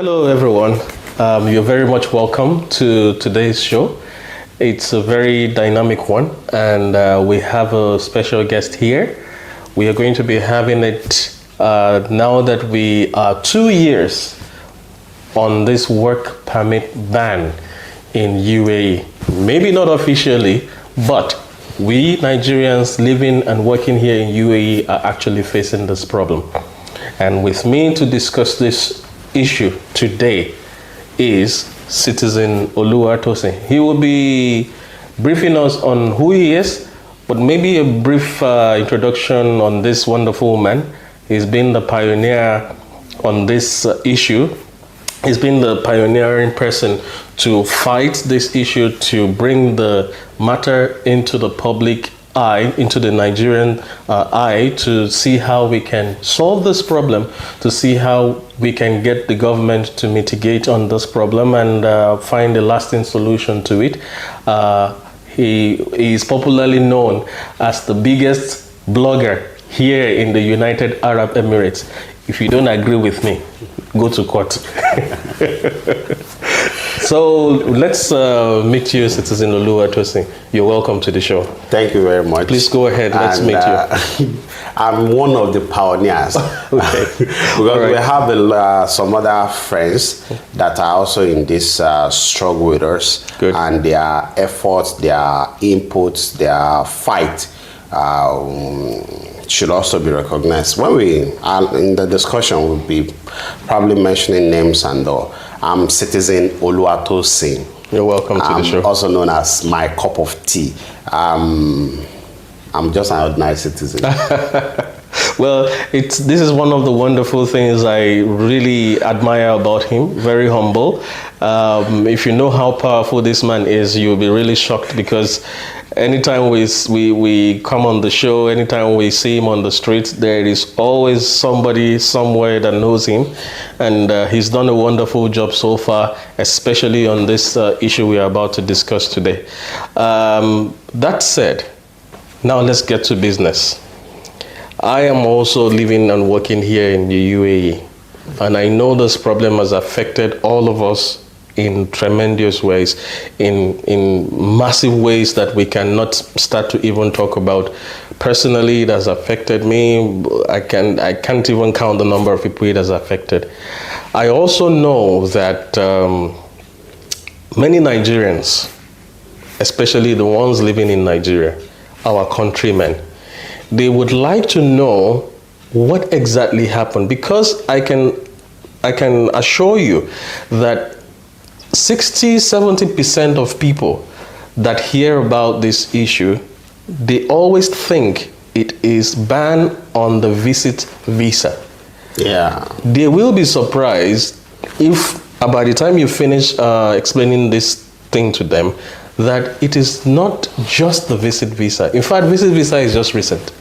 Hello, everyone. You're very much welcome to today's show. It's a very dynamic one, and we have a special guest here. We are going to be having it now that we are 2 years on this work permit ban in UAE. Maybe not officially, but we Nigerians living and working here in UAE are actually facing this problem. And with me to discuss this issue today is Citizen Oluwatosin. He will be briefing us on who he is, but maybe a brief introduction on this wonderful man. He's been the pioneer on this issue. He's been the pioneering person to fight this issue, to bring the matter into the public eye, into the Nigerian eye, to see how we can solve this problem, to see how we can get the government to mitigate on this problem and find a lasting solution to it. He is popularly known as the biggest blogger here in the United Arab Emirates. If you don't agree with me, go to court. So let's meet you, Citizen Oluwatosin. You're welcome to the show. Thank you very much. Please go ahead. Let's meet you. I'm one of the pioneers. Okay. Because right. We have some other friends that are also in this struggle with us. Good. And their efforts, their inputs, their fight should also be recognized. When we are in the discussion, we'll be probably mentioning names and all. I'm Citizen Oluwatosin. You're welcome to the show. Also known as my cup of tea. I'm just an ordinary citizen. Well, this is one of the wonderful things I really admire about him. Very humble. If you know how powerful this man is, you'll be really shocked, because anytime we come on the show, anytime we see him on the streets, there is always somebody somewhere that knows him, and he's done a wonderful job so far, especially on this issue we are about to discuss today. That said, now let's get to business. I am also living and working here in the UAE, and I know this problem has affected all of us in tremendous ways, in massive ways that we cannot start to even talk about. Personally, it has affected me. I can't even count the number of people it has affected. I also know that many Nigerians, especially the ones living in Nigeria, our countrymen, they would like to know what exactly happened, because I can assure you that 60-70% of people that hear about this issue, they always think it is banned on the visit visa. Yeah. They will be surprised if by the time you finish explaining this thing to them, that it is not just the visit visa. In fact, visit visa is just recent.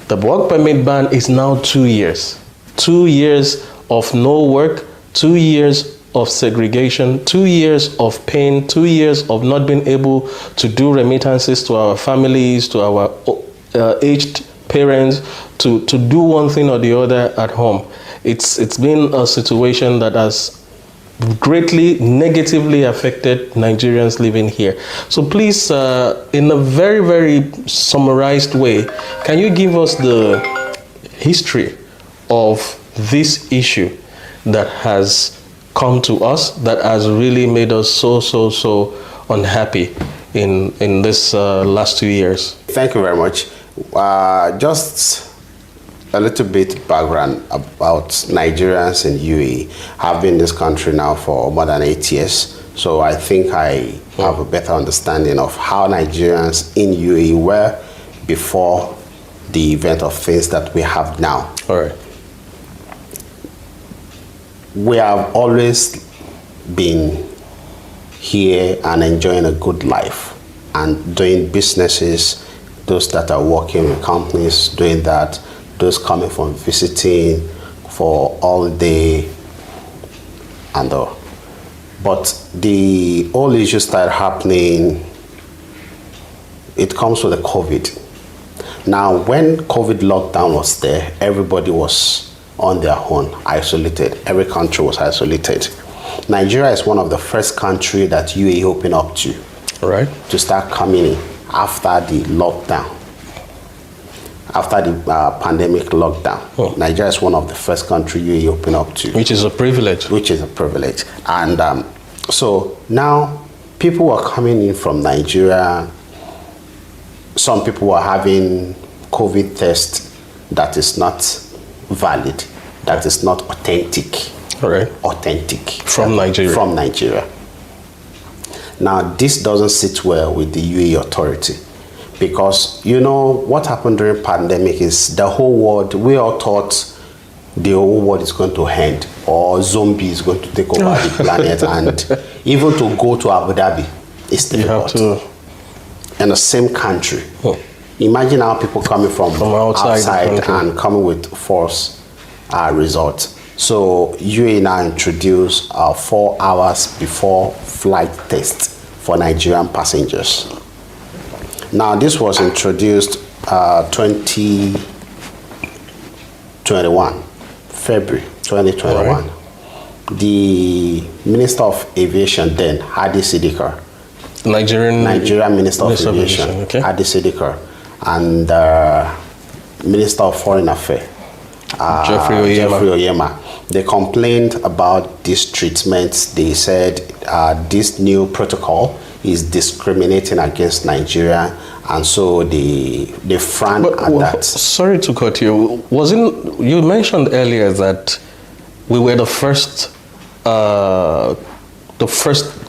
The work permit ban is now 2 years. 2 years of no work, 2 years of segregation, 2 years of pain, 2 years of not being able to do remittances to our families, to our aged parents, to do one thing or the other at home. It's been a situation that has greatly negatively affected Nigerians living here. So please, in a very, very summarized way, can you give us the history of this issue that has come to us, that has really made us so unhappy in this last 2 years? Thank you very much. Just a little bit background about Nigerians in UAE. I've been in this country now for more than 8 years, so I think I have a better understanding of how Nigerians in UAE were before the event of things that we have now. All right. We have always been here and enjoying a good life and doing businesses, those that are working with companies doing that, those coming from visiting for all day and all. But the whole issue started happening, it comes with the COVID. Now, when COVID lockdown was there, everybody was on their own, isolated. Every country was isolated. Nigeria is one of the first country that UAE opened up to. Right. To start coming in after the lockdown. After the pandemic lockdown. Oh. Nigeria is one of the first country UAE opened up to. Which is a privilege. Which is a privilege. And so now people are coming in from Nigeria. Some people are having COVID test that is not valid, that is not authentic. Right. Authentic. From Nigeria. From Nigeria. Now, this doesn't sit well with the UAE authority, because you know what happened during pandemic is the whole world, we all thought the whole world is going to end, or zombie is going to take over the planet, and even to go to Abu Dhabi is difficult. You have to. In the same country. Imagine how people coming from outside and coming with false results. So UAE now introduced 4 hours before flight test for Nigerian passengers. Now this was introduced 2021, February 2021. Right. The Minister of Aviation then, Hadi Siddiqui, Nigerian Minister of Aviation, okay. Hadi Siddiqui, and Minister of Foreign Affairs, Jeffrey Oyema. They complained about this treatment. They said this new protocol is discriminating against Nigeria, and so they frowned at that. Sorry to cut you. You mentioned earlier that we were the first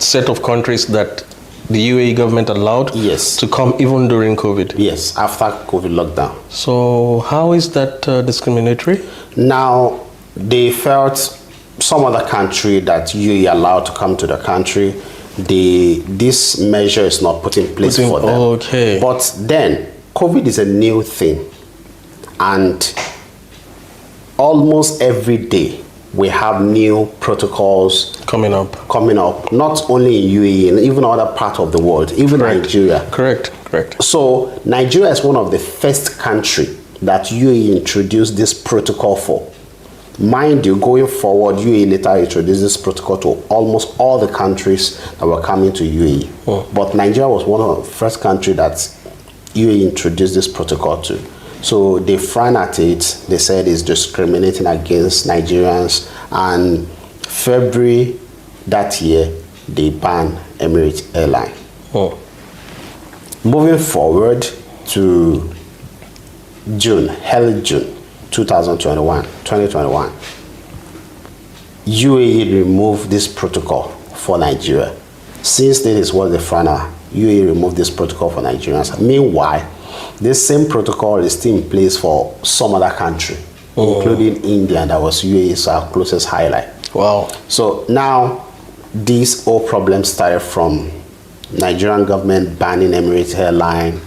set of countries that the UAE government allowed to come even during COVID. Yes, after COVID lockdown. So how is that discriminatory? Now, they felt some other country that UAE allowed to come to the country, this measure is not put in place for them. Okay. But then, COVID is a new thing. And almost every day, we have new protocols coming up. Not only in UAE, and even other parts of the world, even Nigeria. Correct. So Nigeria is one of the first country that UAE introduced this protocol for. Mind you, going forward, UAE later introduced this protocol to almost all the countries that were coming to UAE. But Nigeria was one of the first countries that UAE introduced this protocol to. So they frowned at it. They said it's discriminating against Nigerians. And February that year, they banned Emirates Airline. Moving forward to early June 2021, UAE removed this protocol for Nigeria. Since then is what they frowned at. UAE removed this protocol for Nigerians. Meanwhile, this same protocol is still in place for some other country, including India, that was UAE's closest highlight. Wow. So now, this whole problem started from Nigerian government banning Emirates Airline,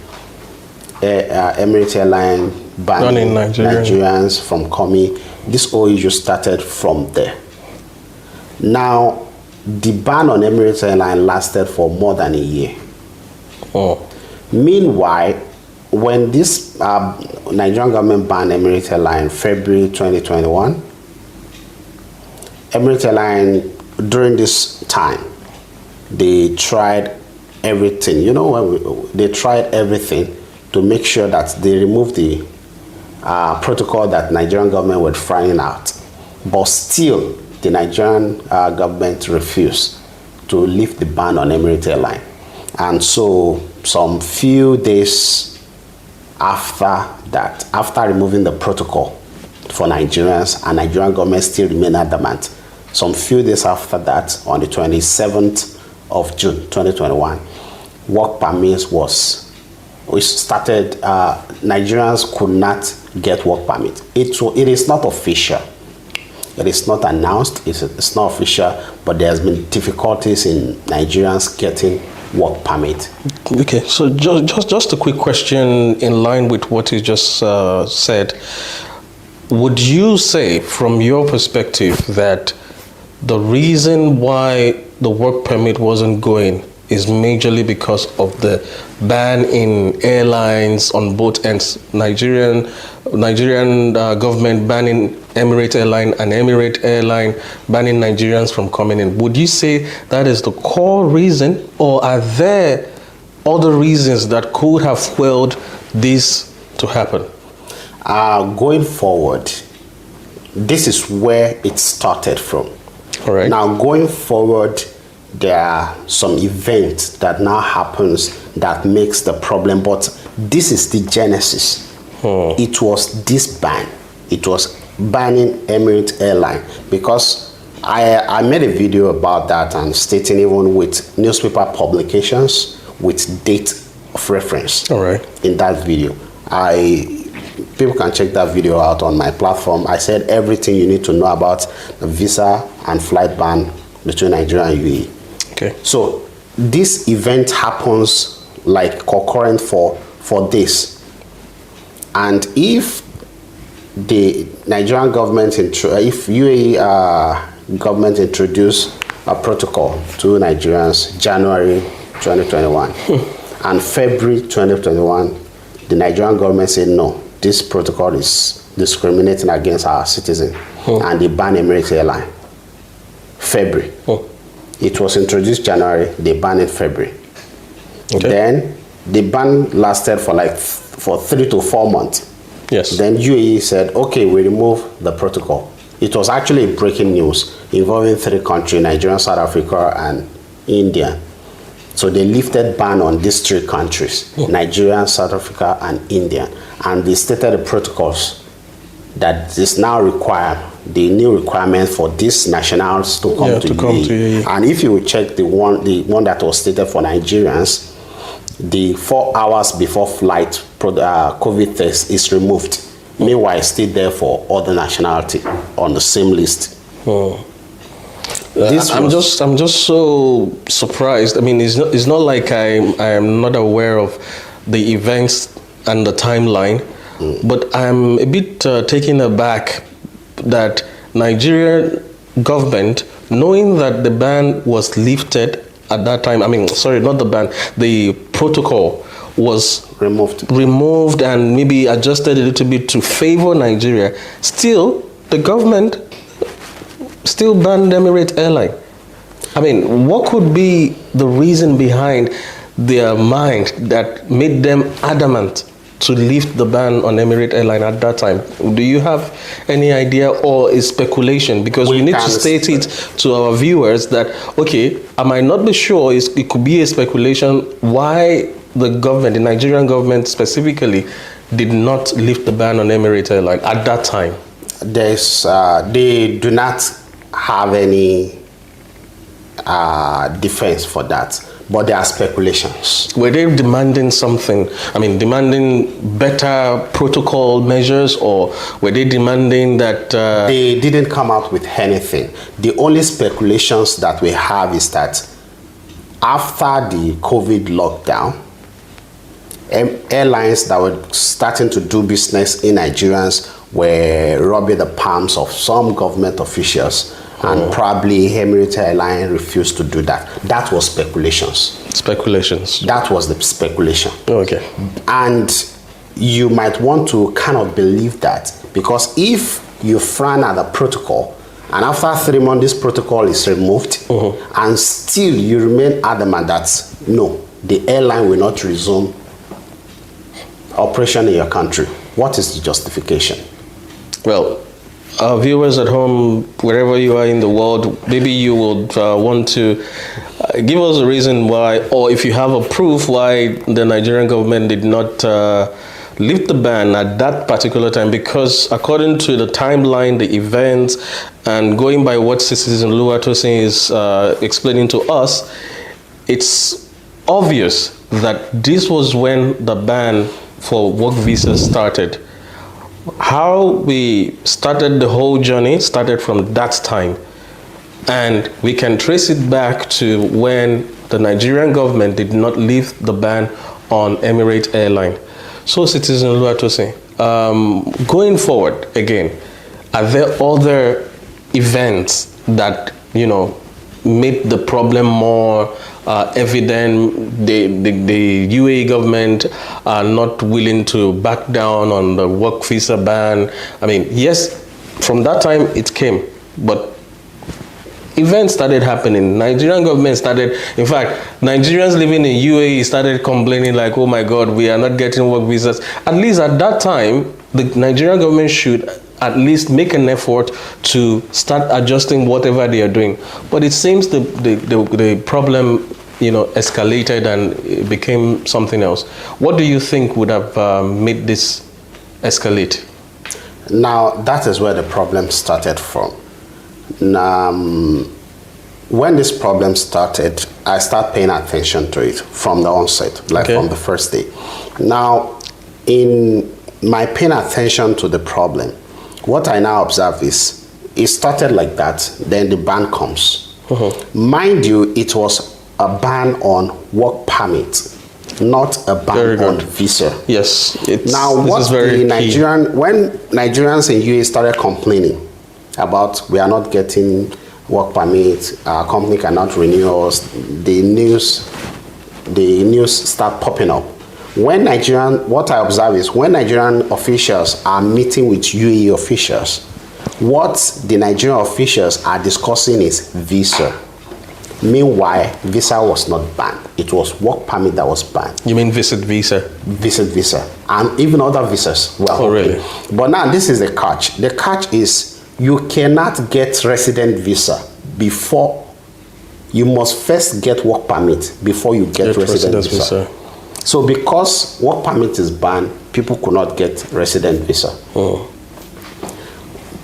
banning Nigerians from coming. This whole issue started from there. Now, the ban on Emirates Airline lasted for more than a year. Meanwhile, when this Nigerian government banned Emirates Airline February 2021, Emirates Airline, during this time, they tried everything. You know, they tried everything to make sure that they removed the protocol that Nigerian government were frying out. But still, the Nigerian government refused to lift the ban on Emirates Airline. And so, some few days after that, after removing the protocol for Nigerians, and Nigerian government still remained adamant, some few days after that, on the 27th of June 2021, work permits started. Nigerians could not get work permit. It is not official. It is not announced. It's not official, but there has been difficulties in Nigerians getting work permit. Okay, so just a quick question in line with what you just said. Would you say, from your perspective, that the reason why the work permit wasn't going is majorly because of the ban in airlines on both ends. Nigerian government banning Emirates Airline and Emirates Airline banning Nigerians from coming in. Would you say that is the core reason, or are there other reasons that could have fueled this to happen? Going forward, this is where it started from. All right. Now, going forward, there are some events that now happens that makes the problem, but this is the genesis. It was this ban. It was banning Emirates Airline, because I made a video about that and stating, even with newspaper publications with date of reference. All right. In that video, people can check that video out on my platform. I said everything you need to know about the visa and flight ban between Nigeria and UAE. Okay. So this event happens like concurrent for this. And if the Nigerian government, if UAE government introduced a protocol to Nigerians January 2021 and February 2021, the Nigerian government said no, this protocol is discriminating against our citizens, and they banned Emirates Airline. February. It was introduced January, they banned it February. Okay. Then the ban lasted for 3 to 4 months. Yes. Then UAE said, okay, we remove the protocol. It was actually breaking news involving 3 countries, Nigeria, South Africa, and India. So they lifted ban on these 3 countries, Nigeria, South Africa, and India. And they stated the protocols that is now require the new requirement for these nationals to come to UAE. And if you will check the one that was stated for Nigerians, the 4 hours before flight COVID test is removed. Meanwhile, it's still there for other nationality on the same list. I'm just so surprised. I mean, it's not like I am not aware of the events and the timeline, but I'm a bit taken aback that Nigerian government, knowing that the ban was lifted at that time, I mean, sorry, not the ban, the protocol was removed and maybe adjusted a little bit to favor Nigeria, still the government still banned Emirates Airline. I mean, what could be the reason behind their mind that made them adamant to lift the ban on Emirates Airline at that time? Do you have any idea, or is speculation? Because we need to state it to our viewers that, okay, I might not be sure, it could be a speculation why the government, the Nigerian government specifically, did not lift the ban on Emirates Airline at that time. They do not have any defense for that, but there are speculations. Were they demanding something? I mean, demanding better protocol measures, or were they demanding that... They didn't come out with anything. The only speculations that we have is that after the COVID lockdown, airlines that were starting to do business in Nigerians were rubbing the palms of some government officials, and probably Emirates Airline refused to do that. That was speculations. Speculations. That was the speculation. Okay. And you might want to kind of believe that, because if you frown at the protocol, and after 3 months this protocol is removed, and still you remain adamant that no, the airline will not resume operation in your country, what is the justification? Well, our viewers at home, wherever you are in the world, maybe you would want to give us a reason why, or if you have a proof why the Nigerian government did not lift the ban at that particular time, because according to the timeline, the events, and going by what Citizen Oluwatosin is explaining to us, it's obvious that this was when the ban for work visas started. How we started the whole journey started from that time, and we can trace it back to when the Nigerian government did not lift the ban on Emirates Airline. So, Citizen Oluwatosin, going forward again, are there other events that, you know, made the problem more evident. The UAE government are not willing to back down on the work visa ban. I mean, yes, from that time it came, but events started happening. Nigerian government started, in fact, Nigerians living in UAE started complaining like, oh my God, we are not getting work visas. At least at that time, the Nigerian government should at least make an effort to start adjusting whatever they are doing. But it seems the problem, escalated and it became something else. What do you think would have made this escalate? Now, that is where the problem started from. When this problem started, I started paying attention to it from the onset, from the first day. Now, in my paying attention to the problem, what I now observe is it started like that, then the ban comes. Mind you, it was a ban on work permit, not a ban on visa. Yes. Now, when Nigerians in UAE started complaining about we are not getting work permit, our company cannot renew us, the news start popping up. What I observe is when Nigerian officials are meeting with UAE officials, what the Nigerian officials are discussing is visa. Meanwhile, visa was not banned. It was work permit that was banned. You mean visit visa? Visit visa. And even other visas were open. Really? But now this is the catch. The catch is you cannot get resident visa before. You must first get work permit before you get resident visa. So because work permit is banned, people could not get resident visa.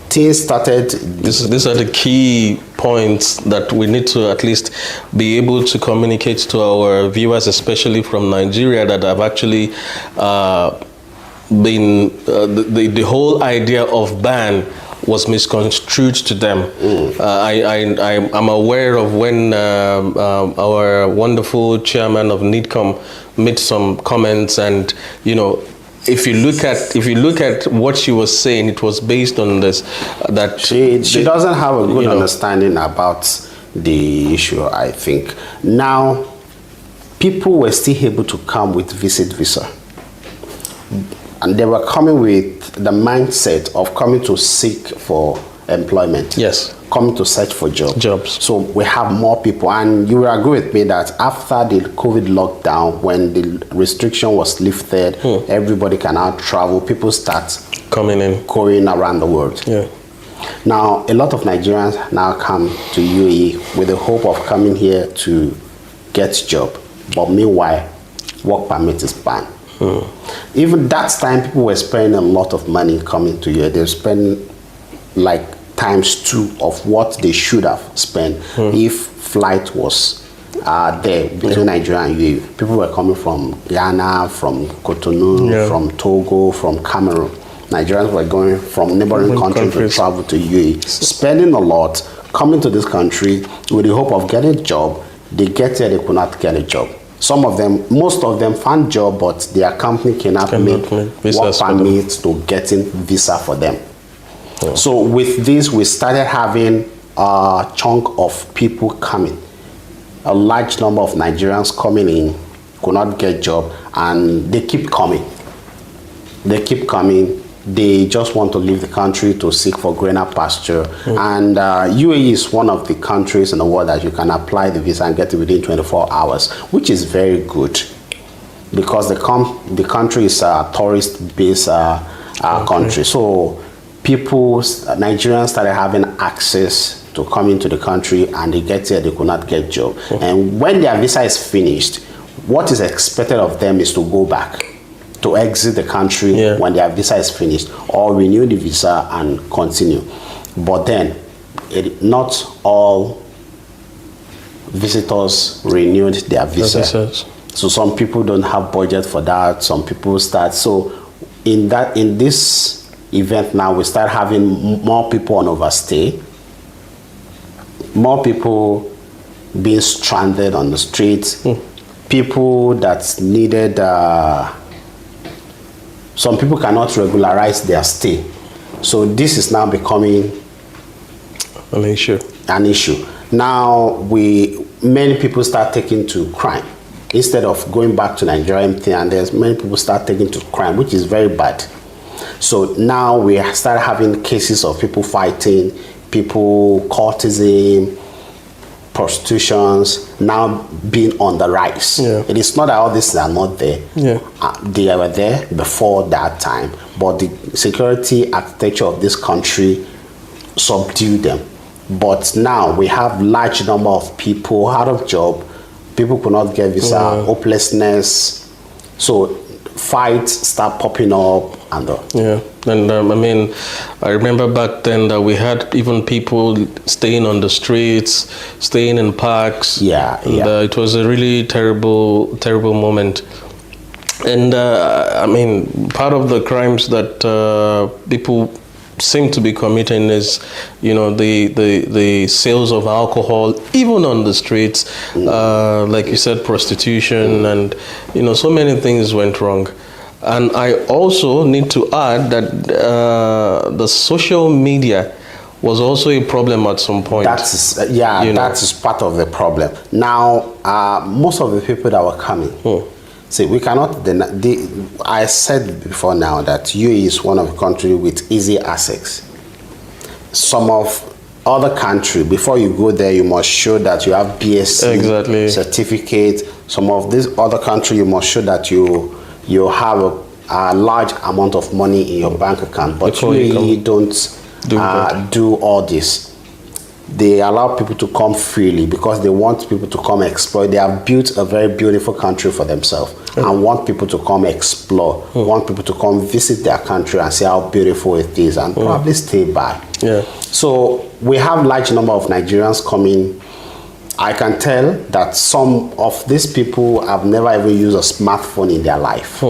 Things started. These are the key points that we need to at least be able to communicate to our viewers, especially from Nigeria, that have actually been the whole idea of ban was misconstrued to them. I'm aware of when our wonderful chairman of NIDCOM made some comments, and if you look at what she was saying, it was based on this that she doesn't have a good understanding about the issue. I think now people were still able to come with visit visa. And they were coming with the mindset of coming to seek for employment. Yes. Coming to search for jobs. So we have more people. And you will agree with me that after the COVID lockdown, when the restriction was lifted, everybody can now travel. People start going around the world. Yeah. Now, a lot of Nigerians now come to UAE with the hope of coming here to get job. But meanwhile, work permit is banned. Even that time, people were spending a lot of money coming to you. They spend like ×2 of what they should have spent if flight was there between Nigeria and UAE. People were coming from Ghana, from Cotonou, from Togo, from Cameroon. Nigerians were going from neighboring countries to travel to UAE, spending a lot, coming to this country with the hope of getting a job. They get here, they could not get a job. Most of them found job, but their company cannot make work permits to getting visa for them. So with this, we started having a chunk of people coming. A large number of Nigerians coming in, could not get job, and they keep coming. They just want to leave the country to seek for greener pasture. And UAE is one of the countries in the world that you can apply the visa and get it within 24 hours, which is very good because the country is a tourist-based country. So Nigerians started having access to come into the country, and they get here, they could not get job. And when their visa is finished, what is expected of them is to go back, to exit the country when their visa is finished, or renew the visa and continue. But then, not all visitors renewed their visa. So some people don't have budget for that. Some people start. So in this event now, we start having more people on overstay, more people being stranded on the streets, people that needed. Some people cannot regularize their stay. So this is now becoming an issue. Now, many people start taking to crime instead of going back to Nigerian thing, and there's many people start taking to crime, which is very bad. So now we start having cases of people fighting, people courtesan, prostitutions now being on the rise. Yeah. It is not that all these are not there. Yeah. They were there before that time, but the security architecture of this country subdued them. But now we have large number of people out of job, people could not get visa, hopelessness, so fights start popping up and and I mean, I remember back then that we had even people staying on the streets, staying in parks. It was a really terrible moment. And I mean, part of the crimes that people seem to be committing is, the sales of alcohol, even on the streets, like you said, prostitution, and so many things went wrong. And I also need to add that the social media was also a problem at some point. That is part of the problem. Now, most of the people that were coming, see, we cannot deny. I said before now that UAE is one of the countries with easy access. Some of other country, before you go there, you must show that you have BSc certificate. Some of these other country, you must show that you have a large amount of money in your bank account. But UAE don't do all this. They allow people to come freely because they want people to come explore. They have built a very beautiful country for themselves and want people to come explore, want people to come visit their country and see how beautiful it is and probably stay by. So we have large number of Nigerians coming. I can tell that some of these people have never even used a smartphone in their life.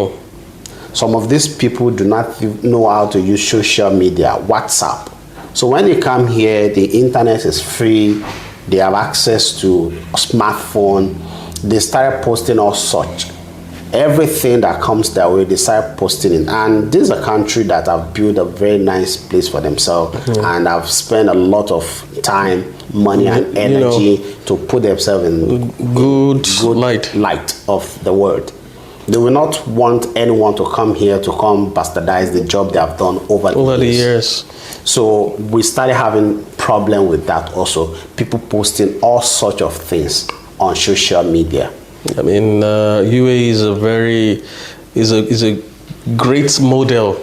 Some of these people do not know how to use social media, WhatsApp. So when they come here, the internet is free, they have access to a smartphone, they start posting all such. Everything that comes their way, they start posting it. And this is a country that have built a very nice place for themselves and have spent a lot of time, money and energy to put themselves in good light of the world. They will not want anyone to come here to come bastardize the job they have done over the years. So we started having problem with that also. People posting all sorts of things on social media. I mean, UAE is a great model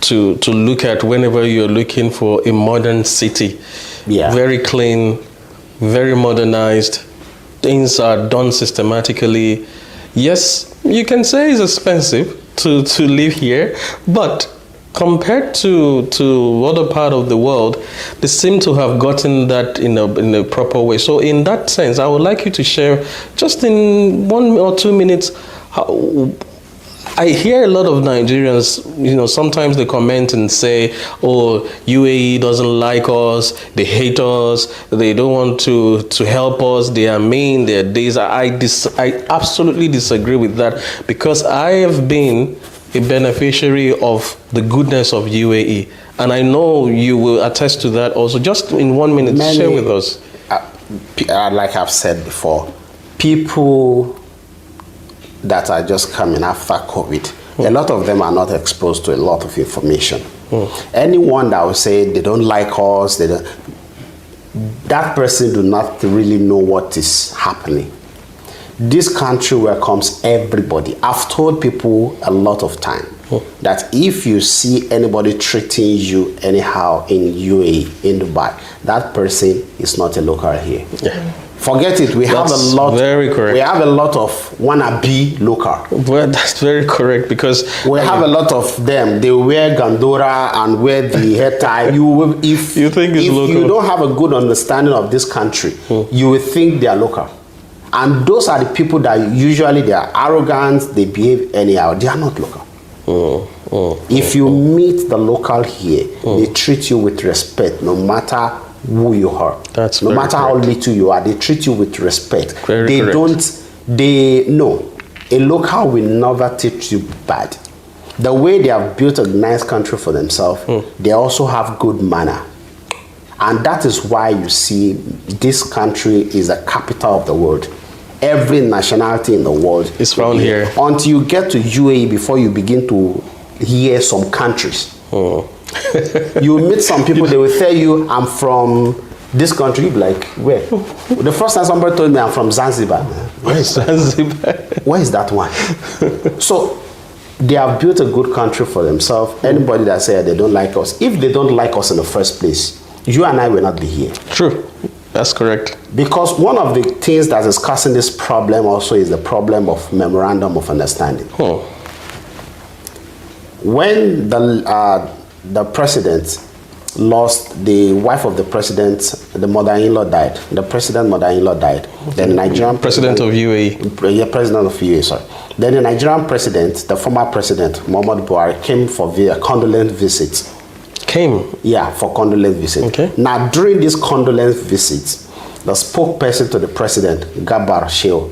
to look at whenever you're looking for a modern city. Very clean, very modernized. Things are done systematically. Yes, you can say it's expensive to live here, but compared to other part of the world, they seem to have gotten that in a proper way. So in that sense, I would like you to share just in 1 or 2 minutes how I hear a lot of Nigerians, sometimes they comment and say, oh, UAE doesn't like us, they hate us, they don't want to help us, they are mean, they are this. I absolutely disagree with that because I have been a beneficiary of the goodness of UAE. And I know you will attest to that also. Just in 1 minute, share with us. Like I've said before, people that are just coming after COVID, a lot of them are not exposed to a lot of information. Anyone that will say they don't like us, that person do not really know what is happening. This country welcomes everybody. I've told people a lot of time that if you see anybody treating you anyhow in UAE, in Dubai, that person is not a local here. Forget it. We have a lot. Very correct. We have a lot of wannabe local. Well, that's very correct because we have a lot of them. They wear gandora and wear the hair tie. If you don't have a good understanding of this country, you will think they are local. And those are the people that usually they are arrogant. They behave anyhow. They are not local. If you meet the local here, they treat you with respect, no matter who you are. No matter how little you are, they treat you with respect. They know a local will never treat you bad. The way they have built a nice country for themselves, they also have good manner. And that is why you see this country is the capital of the world. Every nationality in the world is found here. Until you get to UAE before you begin to hear some countries. You meet some people, they will tell you, I'm from this country. You be like, where? The first time somebody told me I'm from Zanzibar. Where is Zanzibar? Where is that one? So they have built a good country for themselves. Anybody that says they don't like us, if they don't like us in the first place, you and I will not be here. True. That's correct. Because one of the things that is causing this problem also is the problem of memorandum of understanding. When the president lost, the wife of the president, the mother-in-law died. The president mother-in-law died. Then the Nigerian president of UAE. Yeah, president of UAE, sorry. Then the Nigerian president, the former president, Muhammad Buhari, came for a condolence visit. Came? Yeah, for condolence visit. Okay. Now, during this condolence visit, the spokesperson to the president, Gabar Sheo,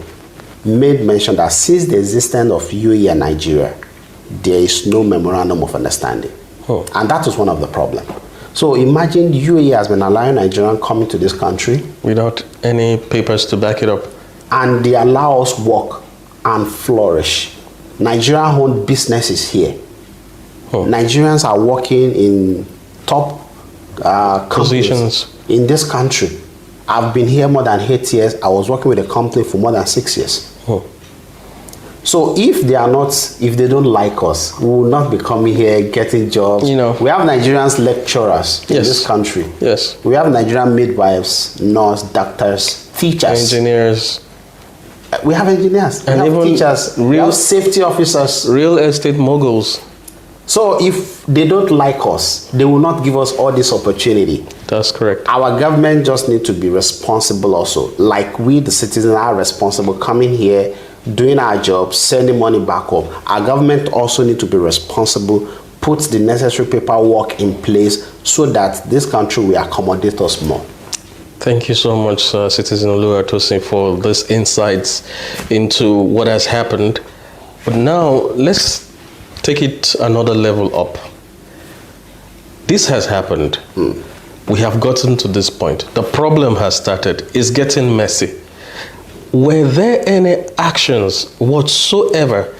made mention that since the existence of UAE and Nigeria, there is no memorandum of understanding. And that was one of the problems. So imagine UAE has been allowing Nigerians coming to this country without any papers to back it up. And they allow us work and flourish. Nigerian-owned businesses here. Nigerians are working in top positions in this country. I've been here more than 8 years. I was working with a company for more than 6 years. So if they don't like us, we will not be coming here getting jobs. You know, we have Nigerians lecturers in this country. Yes. We have Nigerian midwives, nurses, doctors, teachers, engineers. We have engineers, and we have teachers, we have safety officers, real estate moguls. So if they don't like us, they will not give us all this opportunity. That's correct. Our government just need to be responsible also. Like we, the citizens, are responsible coming here, doing our job, sending money back home. Our government also need to be responsible, put the necessary paperwork in place so that this country will accommodate us more. Thank you so much, Citizen Oluwatosin, for these insights into what has happened. But now, let's take it another level up. This has happened. We have gotten to this point. The problem has started. It's getting messy. Were there any actions whatsoever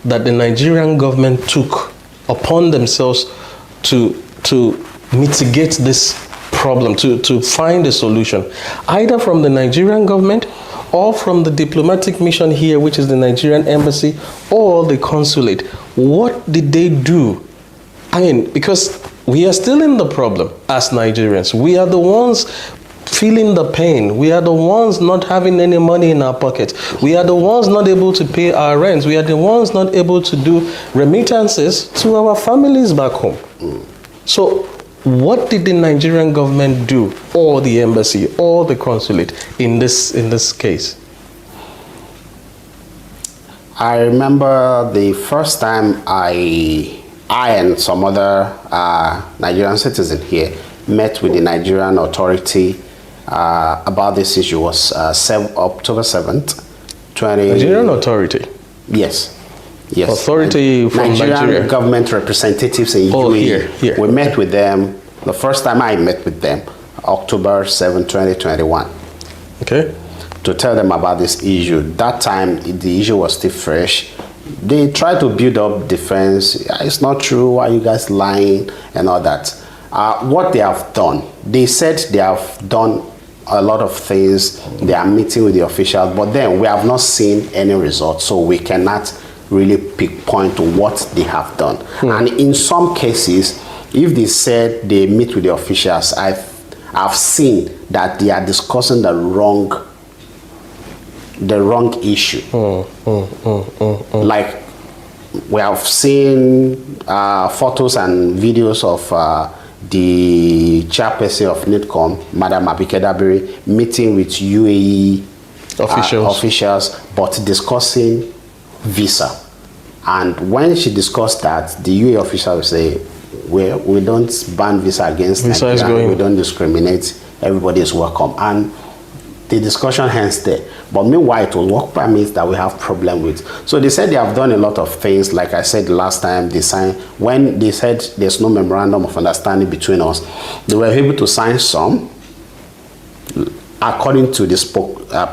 that the Nigerian government took upon themselves to mitigate this problem, to find a solution, either from the Nigerian government or from the diplomatic mission here, which is the Nigerian embassy or the consulate? What did they do? I mean, because we are still in the problem as Nigerians. We are the ones feeling the pain. We are the ones not having any money in our pockets. We are the ones not able to pay our rents. We are the ones not able to do remittances to our families back home. So what did the Nigerian government do, or the embassy, or the consulate in this case? I remember the first time I and some other Nigerian citizen here met with the Nigerian authority about this issue was October 7th, 20... Nigerian authority? Yes. Authority from Nigerian Nigeria. Government representatives in UAE. Here. We met with them. The first time I met with them, October 7, 2021. Okay. To tell them about this issue. That time, the issue was still fresh. They tried to build up defense. It's not true. Why are you guys lying? And all that. What they have done, they said they have done a lot of things. They are meeting with the officials, but then we have not seen any results, so we cannot really pinpoint to what they have done. And in some cases, if they said they meet with the officials, I've seen that they are discussing the wrong issue. Like we have seen photos and videos of the chairperson of NITCOM, Madam Abike Dabiri, meeting with UAE officials, but discussing visa. And when she discussed that, the UAE official will say, we don't ban visa against Nigeria, we don't discriminate, everybody is welcome. And the discussion hence there. But meanwhile, it was work permits that we have problem with. So they said they have done a lot of things. Like I said last time, they signed, when they said there's no memorandum of understanding between us, they were able to sign some, according to the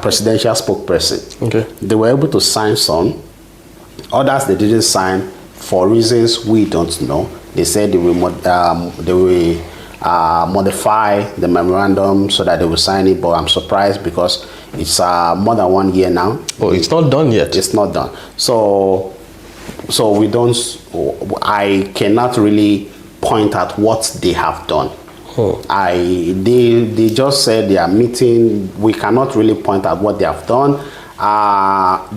presidential spokesperson. Okay. They were able to sign some. Others they didn't sign for reasons we don't know. They said they will modify the memorandum so that they will sign it, but I'm surprised because it's more than 1 year now. Oh, it's not done yet. It's not done. So we don't. I cannot really point at what they have done. They just said they are meeting. We cannot really point at what they have done.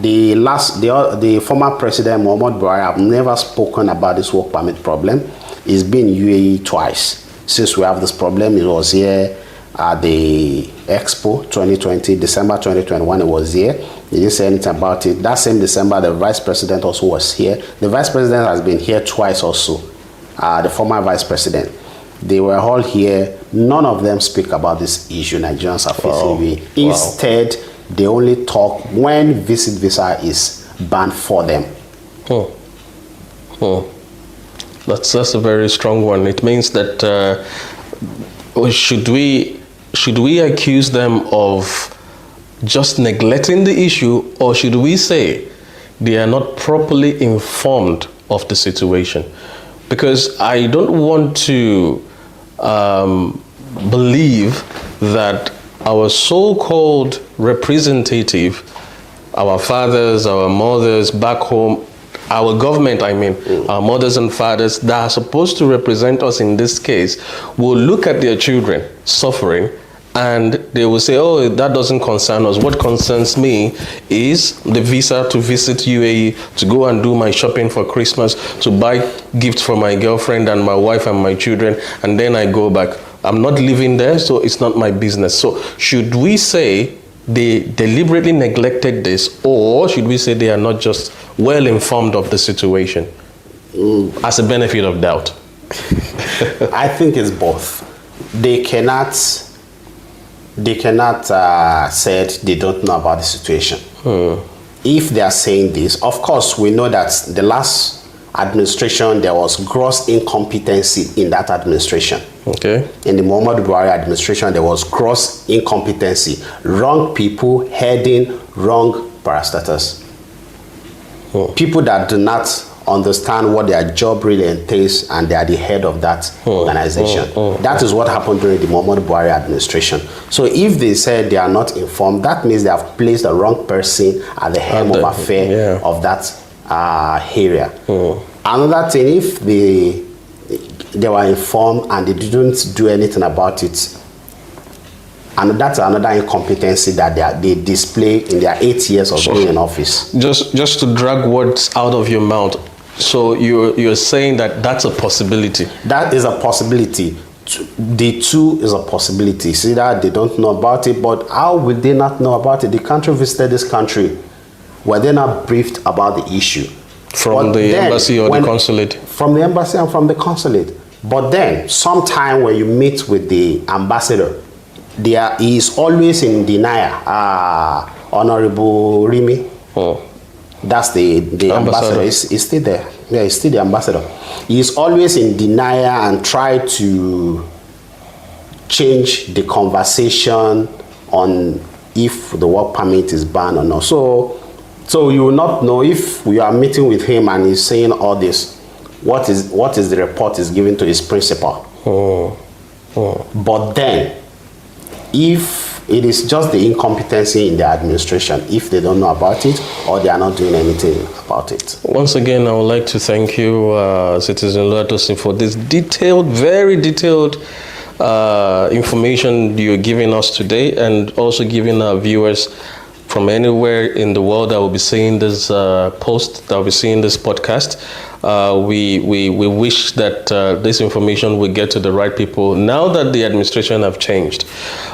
The former president Muhammad Buhari have never spoken about this work permit problem. He's been in UAE twice since we have this problem. He was here at the Expo 2020, December 2021. He was here. He didn't say anything about it. That same December, the vice president also was here. The vice president has been here twice also. The former vice president. They were all here. None of them speak about this issue Nigerians are facing. Instead, they only talk when visit visa is banned for them. That's a very strong one. It means that should we accuse them of just neglecting the issue, or should we say they are not properly informed of the situation? Because I don't want to believe that our so-called representative, our fathers, our mothers back home, our government, I mean, our mothers and fathers that are supposed to represent us in this case, will look at their children suffering and they will say, oh, that doesn't concern us. What concerns me is the visa to visit UAE, to go and do my shopping for Christmas, to buy gifts for my girlfriend and my wife and my children, and then I go back. I'm not living there, so it's not my business. So should we say they deliberately neglected this, or should we say they are not just well informed of the situation as a benefit of doubt? I think it's both. They cannot say they don't know about the situation. If they are saying this, of course, we know that the last administration, there was gross incompetency in that administration. Okay. In the Muhammad Buhari administration, there was gross incompetency. Wrong people heading wrong parastatals. People that do not understand what their job really entails, and they are the head of that organization. That is what happened during the Muhammad Buhari administration. So if they said they are not informed, that means they have placed the wrong person at the helm of affair of that area. Another thing, if they were informed and they didn't do anything about it, and that's another incompetency that they display in their 8 years of being in office. Just to drag words out of your mouth, so you're saying that that's a possibility? That is a possibility. The two is a possibility. See that they don't know about it, but how will they not know about it? The country visited this country. Were they not briefed about the issue? From the embassy or the consulate? From the embassy and from the consulate. But then, sometime when you meet with the ambassador, he is always in denial. Honorable Rimi, that's the ambassador. He's still there. Yeah, he's still the ambassador. He is always in denial and try to change the conversation on if the work permit is banned or not. So you will not know if we are meeting with him and he's saying all this. What is the report is given to his principal? But then, if it is just the incompetency in the administration, if they don't know about it or they are not doing anything about it. Once again, I would like to thank you, Citizen Luatosin, for this very detailed information you're giving us today, and also giving our viewers from anywhere in the world that will be seeing this post, that will be seeing this podcast. We wish that this information will get to the right people now that the administration have changed.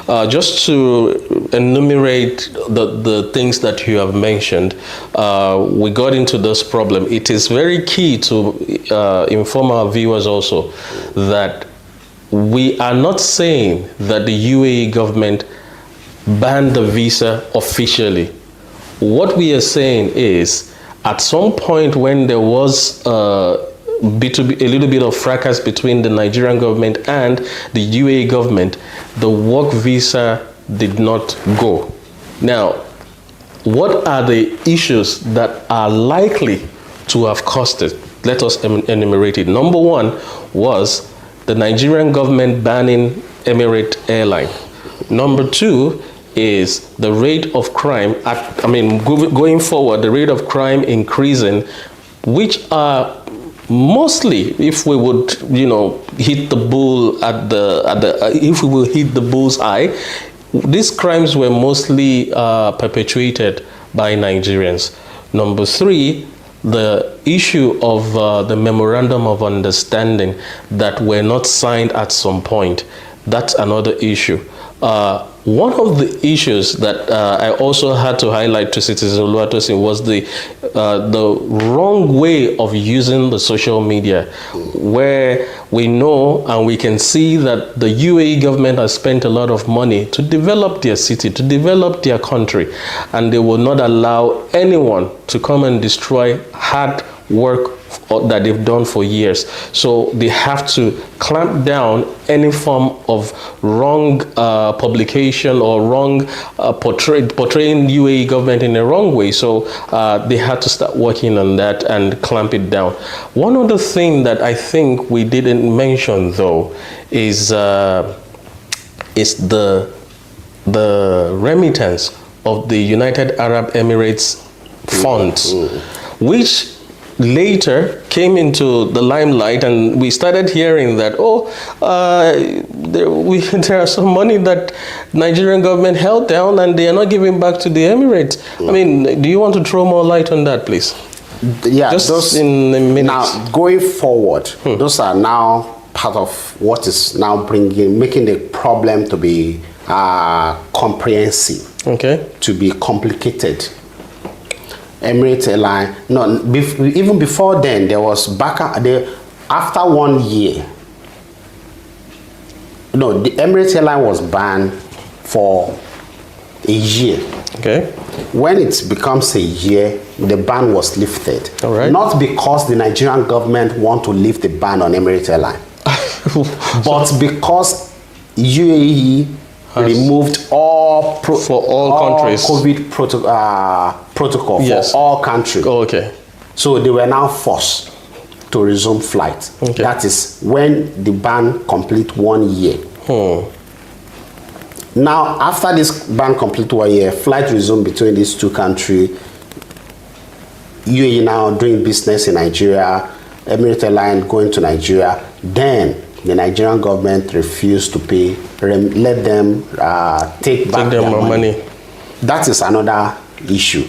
Just to enumerate the things that you have mentioned, we got into this problem. It is very key to inform our viewers also that we are not saying that the UAE government ban the visa officially. What we are saying is, at some point when there was a little bit of fracas between the Nigerian government and the UAE government, the work visa did not go. Now, what are the issues that are likely to have caused it? Let us enumerate it. Number one was the Nigerian government banning Emirate Airline. Number two is the rate of crime, going forward, the rate of crime increasing, which are mostly, if we would, hit the bull if we will hit the bull's eye, these crimes were mostly perpetuated by Nigerians. Number three, the issue of the memorandum of understanding that were not signed at some point. That's another issue. One of the issues that I also had to highlight to Citizen Oluwatosin was the wrong way of using the social media, where we know and we can see that the UAE government has spent a lot of money to develop their city, to develop their country, and they will not allow anyone to come and destroy hard work that they've done for years. So they have to clamp down any form of wrong publication or wrong portraying UAE government in a wrong way. So they had to start working on that and clamp it down. One other thing that I think we didn't mention though is the remittance of the United Arab Emirates funds, which later came into the limelight, and we started hearing that, there are some money that Nigerian government held down and they are not giving back to the Emirates. I mean, do you want to throw more light on that, please? Yeah, just those, in a minute. Now, going forward, those are now part of what is now making the problem to be comprehensive, to be complicated. Emirates Airline, even before then, there was after 1 year, the Emirates Airline was banned for a year. Okay. When it becomes a year, the ban was lifted. All right. Not because the Nigerian government want to lift the ban on Emirates Airline, but because UAE removed all countries COVID protocol for all countries. Oh, okay. So they were now forced to resume flight. Okay. That is when the ban complete 1 year. Now, after this ban complete 1 year, flight resumed between these two countries. UAE now doing business in Nigeria, Emirates Airline going to Nigeria. Then the Nigerian government refused to pay, let them take back their money. That is another issue.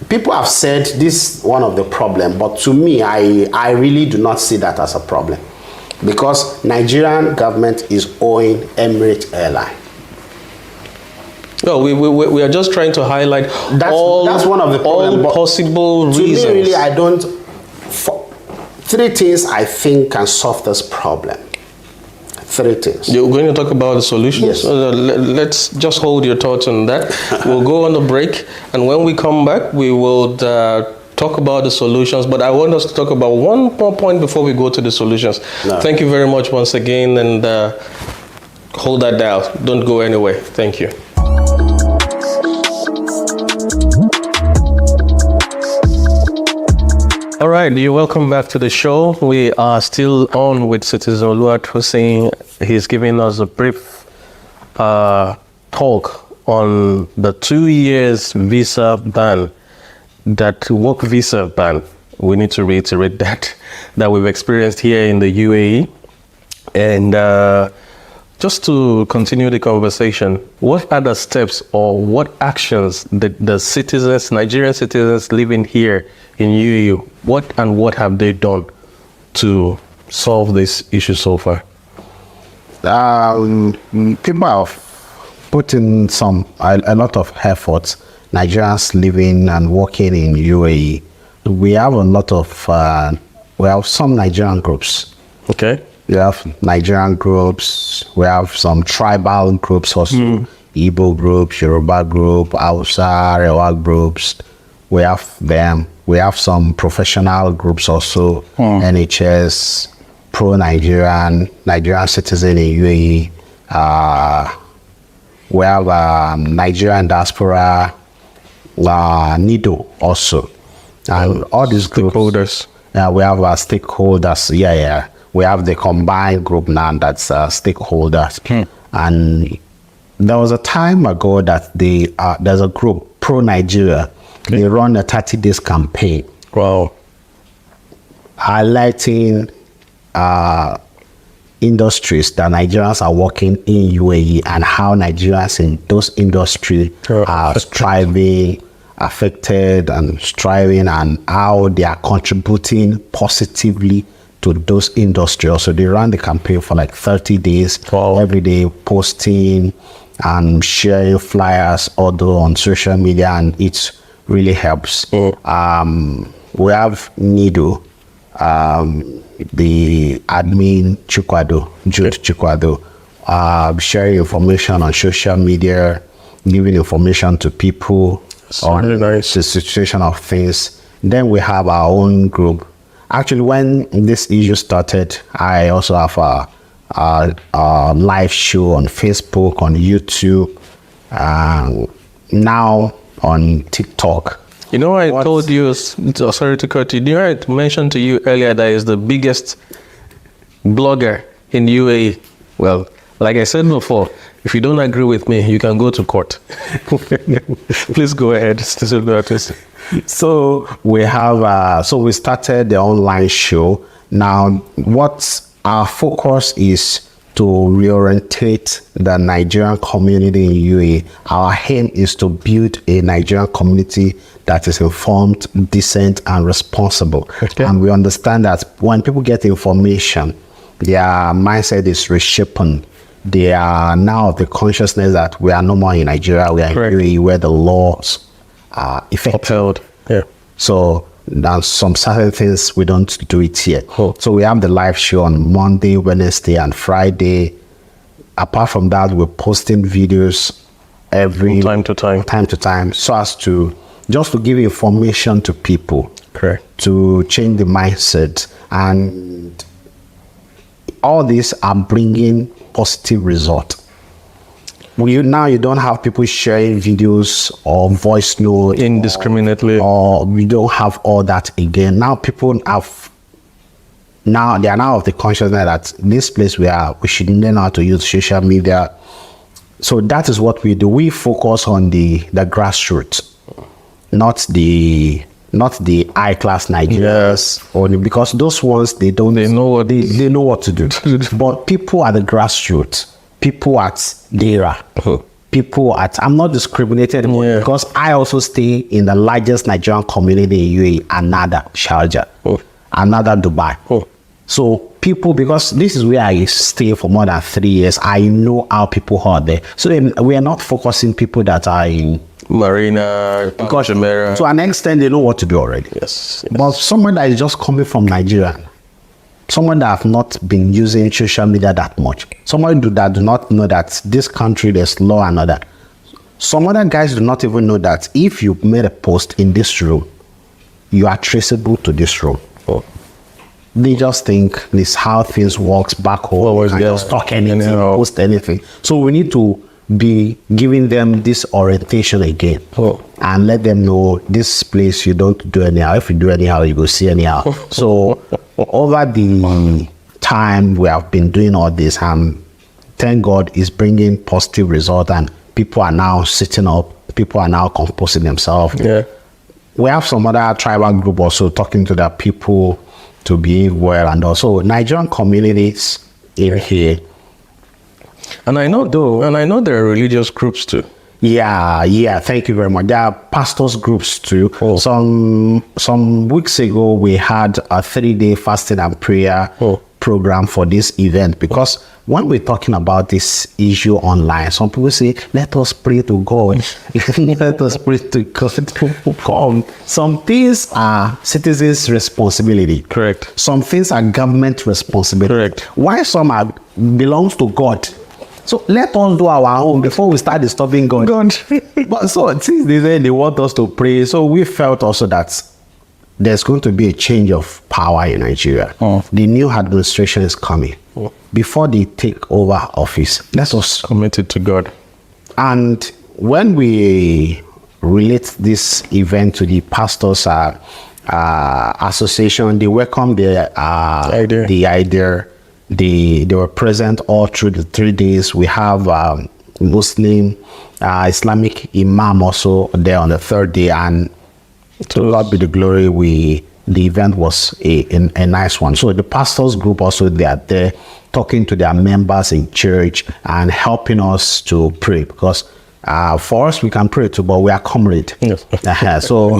People have said this is one of the problem, but to me, I really do not see that as a problem, because Nigerian government is owing Emirates Airline. No, we are just trying to highlight that's one of the problem, all possible reasons. To me, really, three things I think can solve this problem. Three things. You're going to talk about the solutions? Yes. Let's just hold your thoughts on that. We'll go on a break, and when we come back, we will talk about the solutions. But I want us to talk about one more point before we go to the solutions. No. Thank you very much once again, and hold that down. Don't go anywhere. Thank you. All right, you're welcome back to the show. We are still on with Citizen Oluwatosin. He's giving us a brief talk on the 2 years visa ban, that work visa ban. We need to reiterate that we've experienced here in the UAE. And just to continue the conversation, what are the steps or what actions that the citizens, Nigerian citizens living here in UAE, what have they done to solve this issue so far? People have put in a lot of effort. Nigerians living and working in UAE. We have a lot of, we have some Nigerian groups. Okay. We have Nigerian groups. We have some tribal groups also. Igbo group, Yoruba group, Hausa, Rewa groups. We have them. We have some professional groups also. NHS, pro-Nigerian, Nigerian citizen in UAE. We have Nigerian diaspora, NIDO also. And all these groups. Stakeholders. We have stakeholders. Yeah. We have the combined group now that's stakeholders. And there was a time ago that there's a group, Pro-Nigeria. They run a 30 days campaign. Wow. Highlighting industries that Nigerians are working in UAE and how Nigerians in those industries are striving, affected and striving, and how they are contributing positively to those industries. So they ran the campaign for like 30 days, every day posting and sharing flyers although on social media, and it really helps. We have Nido, the admin Jude Chikwado, sharing information on social media, giving information to people on really nice. the situation of things. Then we have our own group. Actually, when this issue started, I also have a live show on Facebook, on YouTube, now on TikTok. You know, I told you, sorry to cut you, you know, I mentioned to you earlier that is the biggest blogger in UAE. Well, like I said before, if you don't agree with me, you can go to court. Please go ahead. So we have, so we started the online show. Now, what our focus is to reorientate the Nigerian community in UAE. Our aim is to build a Nigerian community that is informed, decent, and responsible. Okay. And we understand that when people get information, their mindset is reshaping. They are now of the consciousness that we are no more in Nigeria, we are in UAE where the laws are effective. Upheld. Yeah. So there's some certain things we don't do it here. So we have the live show on Monday, Wednesday, and Friday. Apart from that, we're posting videos every from time to time, so as to just to give information to people. Correct. To change the mindset, and all these are bringing positive result. Now you don't have people sharing videos or voice notes indiscriminately, or we don't have all that again. Now people have, now they are now of the consciousness that this place we should learn how to use social media. So that is what we do. We focus on the grassroots, not the high class Nigerians, only because those ones they know what to do. But people at the grassroots, people at Dera, people at, I'm not discriminating anymore because I also stay in the largest Nigerian community in UAE, another Sharjah, another Dubai. So people, because this is where I stay for more than 3 years, I know how people are there. So we are not focusing people that are in Marina, because to an extent they know what to do already. Yes. But someone that is just coming from Nigeria, someone that have not been using social media that much, someone that do not know that this country there's law and all that. Some other guys do not even know that if you made a post in this room, you are traceable to this room. They just think this how things works back home. And just talk anything, post anything. So we need to be giving them this orientation again and let them know this place you don't do anyhow. If you do anyhow, you go see anyhow. So over the time we have been doing all this, and thank God it's bringing positive result, and people are now sitting up, people are now composing themselves. We have some other tribal group also talking to their people to behave well, and also Nigerian communities in here. And I know there are religious groups too. Yeah, thank you very much. There are pastors groups too. Some weeks ago we had a 3-day fasting and prayer program for this event, because when we're talking about this issue online, some people say, let us pray to God. Let us pray to God. Some things are citizens' responsibility. Correct. Some things are government responsibility. Correct. Why some are belongs to God. So let us do our own before we start disturbing God. But so since they say they want us to pray, so we felt also that there's going to be a change of power in Nigeria. The new administration is coming. Before they take over office, let us commit it to God. And when we relate this event to the pastors association, they welcome the idea. They were present all through the 3 days. We have Muslim, Islamic Imam also there on the third day, and to God be the glory, the event was a nice one. So the pastors group also, they are there talking to their members in church and helping us to pray, because for us we can pray too, but we are comrade. Yes. So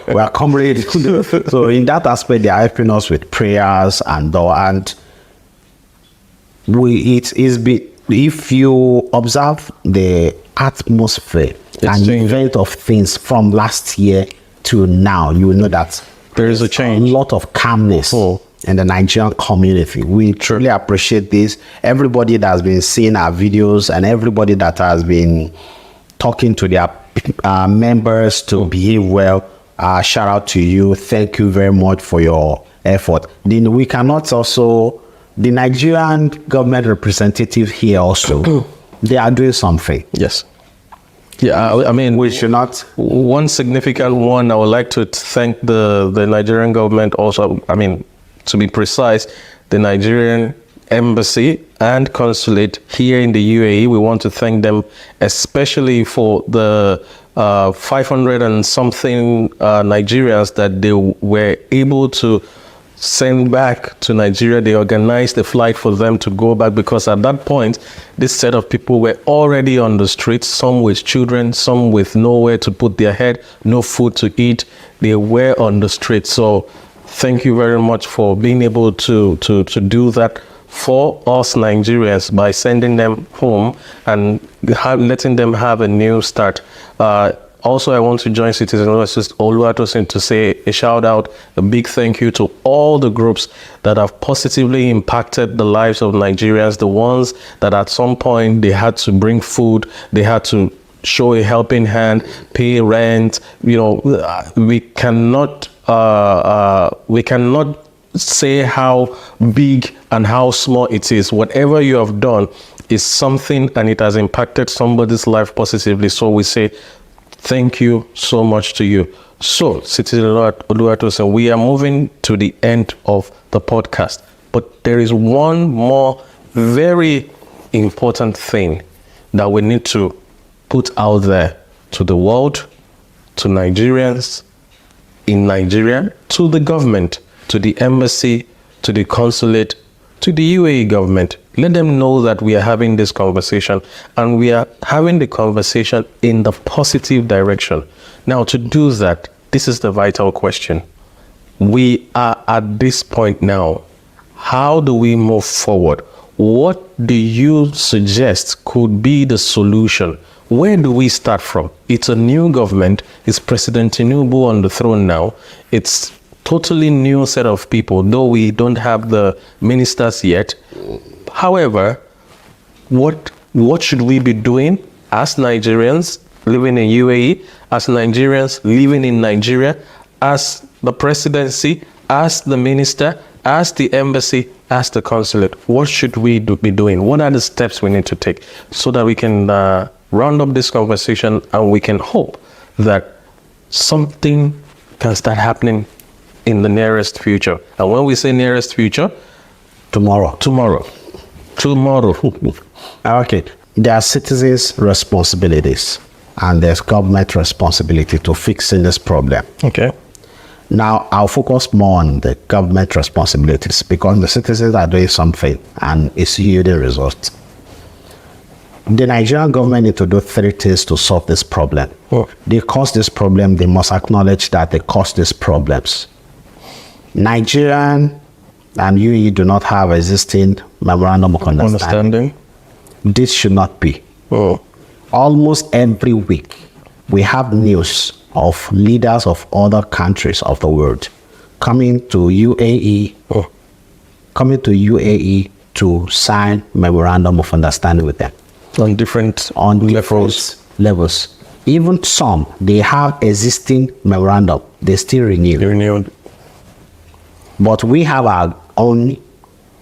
we are comrade. So in that aspect, they are helping us with prayers and if you observe the atmosphere and event of things from last year to now, you will know that there is a change, a lot of calmness in the Nigerian community. We truly appreciate this. Everybody that has been seeing our videos and everybody that has been talking to their members to behave well, shout out to you. Thank you very much for your effort. Then we cannot also, the Nigerian government representative here also, they are doing something. Yes. Yeah, I mean, we should not. One significant one, I would like to thank the Nigerian government also. I mean, to be precise, the Nigerian embassy and consulate here in the UAE. We want to thank them especially for the 500 and something Nigerians that they were able to send back to Nigeria. They organized a flight for them to go back, because at that point, this set of people were already on the streets, some with children, some with nowhere to put their head, no food to eat. They were on the streets. So thank you very much for being able to do that for us Nigerians by sending them home and letting them have a new start. Also, I want to join Citizen Oluwatosin to say a shout out, a big thank you to all the groups that have positively impacted the lives of Nigerians, the ones that at some point they had to bring food, they had to show a helping hand, pay rent. You know, we cannot say how big and how small it is. Whatever you have done is something, and it has impacted somebody's life positively. So we say, thank you so much to you. So, Citizen Oluwatosin, we are moving to the end of the podcast. But there is one more very important thing that we need to put out there to the world, to Nigerians in Nigeria, to the government, to the embassy, to the consulate, to the UAE government. Let them know that we are having this conversation, and we are having the conversation in the positive direction. Now, to do that, this is the vital question. We are at this point now. How do we move forward? What do you suggest could be the solution? Where do we start from? It's a new government. It's President Tinubu on the throne now. It's totally new set of people, though we don't have the ministers yet. However, what should we be doing as Nigerians living in UAE, as Nigerians living in Nigeria, as the presidency, as the minister, as the embassy, as the consulate? What should we be doing? What are the steps we need to take so that we can round up this conversation and we can hope that something can start happening in the nearest future? And when we say nearest future, tomorrow. Okay. There are citizens' responsibilities and there's government responsibility to fixing this problem. Okay. Now, I'll focus more on the government responsibilities because the citizens are doing something and it's yielding results. The Nigerian government need to do 3 things to solve this problem. They cause this problem, they must acknowledge that they cause these problems. Nigerian and UAE do not have existing memorandum of understanding, this should not be. Almost every week, we have news of leaders of other countries of the world coming to UAE to sign memorandum of understanding with them. On different levels. Even some, they have existing memorandum, they still renew. But we have our own